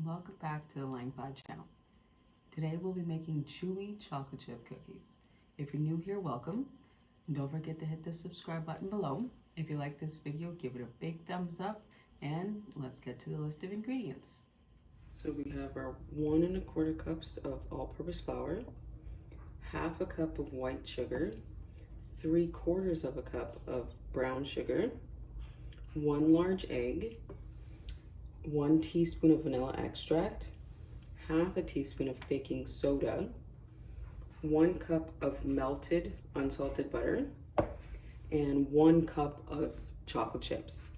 Welcome back to the Langpod channel. Today we'll be making chewy chocolate chip cookies. If you're new here, welcome. And don't forget to hit the subscribe button below. If you like this video, give it a big thumbs up, and let's get to the list of ingredients. So we have our 1 1/4 cups of all-purpose flour, half a cup of white sugar, 3/4 of a cup of brown sugar, 1 large egg, 1 teaspoon of vanilla extract, half a teaspoon of baking soda, 1 cup of melted unsalted butter, and 1 cup of chocolate chips.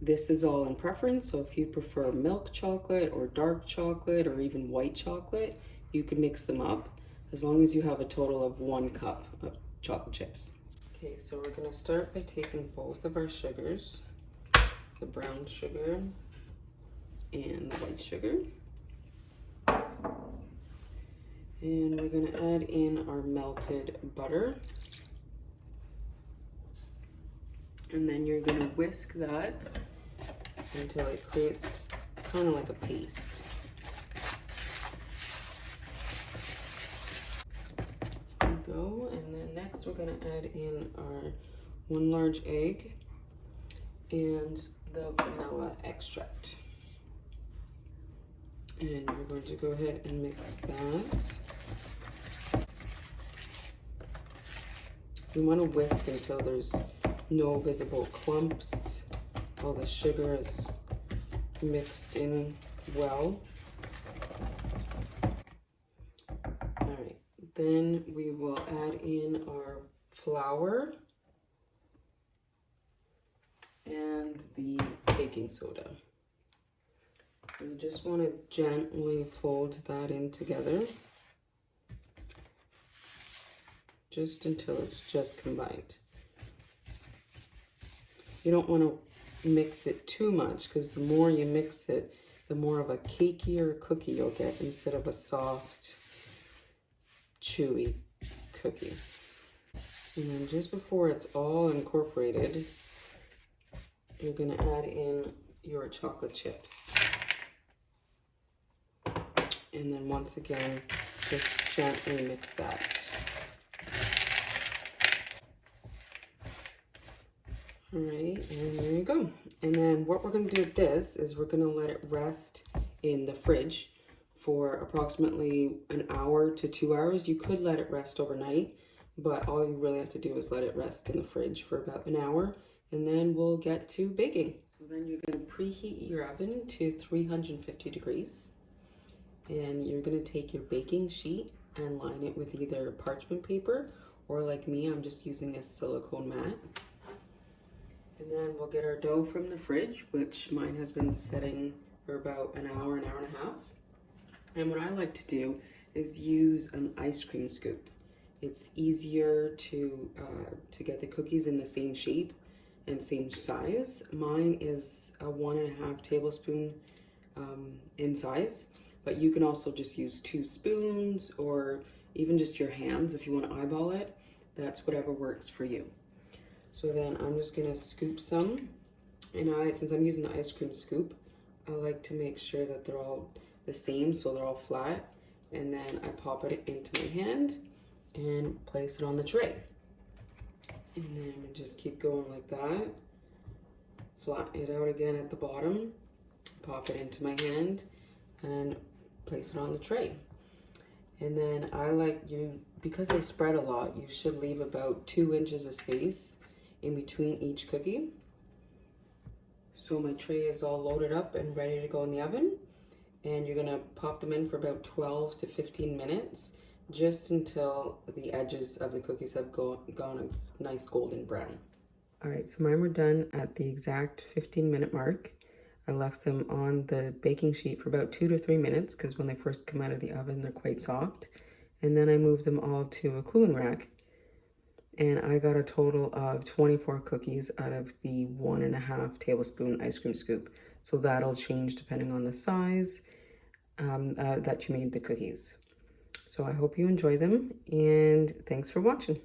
This is all in preference, so if you prefer milk chocolate or dark chocolate or even white chocolate, you can mix them up as long as you have a total of 1 cup of chocolate chips. Okay, so we're gonna start by taking both of our sugars, the brown sugar and the white sugar, and we're going to add in our melted butter, and then you're going to whisk that until it creates kind of like a paste. There we go. And then next we're going to add in our 1 large egg and the vanilla extract. And we're going to go ahead and mix that. You want to whisk until there's no visible clumps. All the sugar is mixed in well. All right, then we will add in our flour and the baking soda. You just want to gently fold that in together, just until it's just combined. You don't want to mix it too much, because the more you mix it, the more of a cakier cookie you'll get instead of a soft, chewy cookie. And then just before it's all incorporated, you're going to add in your chocolate chips. And then once again, just gently mix that. All right, and there you go. And then what we're gonna do with this is we're gonna let it rest in the fridge for approximately an hour to 2 hours. You could let it rest overnight, but all you really have to do is let it rest in the fridge for about an hour, and then we'll get to baking. So then you're gonna preheat your oven to 350 degrees. And you're gonna take your baking sheet and line it with either parchment paper, or like me, I'm just using a silicone mat. And then we'll get our dough from the fridge, which mine has been setting for about an hour and a half. And what I like to do is use an ice cream scoop. It's easier to get the cookies in the same shape and same size. Mine is a 1.5 tablespoon in size. But you can also just use 2 spoons or even just your hands if you want to eyeball it. That's whatever works for you. So then I'm just going to scoop some. And since I'm using the ice cream scoop, I like to make sure that they're all the same, so they're all flat. And then I pop it into my hand and place it on the tray. And then we just keep going like that. Flatten it out again at the bottom. Pop it into my hand and place it on the tray. And then I like because they spread a lot, you should leave about 2 inches of space in between each cookie. So my tray is all loaded up and ready to go in the oven. And you're gonna pop them in for about 12 to 15 minutes, just until the edges of the cookies have gone a nice golden brown. All right, so mine were done at the exact 15-minute mark. I left them on the baking sheet for about 2 to 3 minutes, because when they first come out of the oven, they're quite soft. And then I moved them all to a cooling rack. And I got a total of 24 cookies out of the 1.5 tablespoon ice cream scoop. So that'll change depending on the size that you made the cookies. So I hope you enjoy them, and thanks for watching.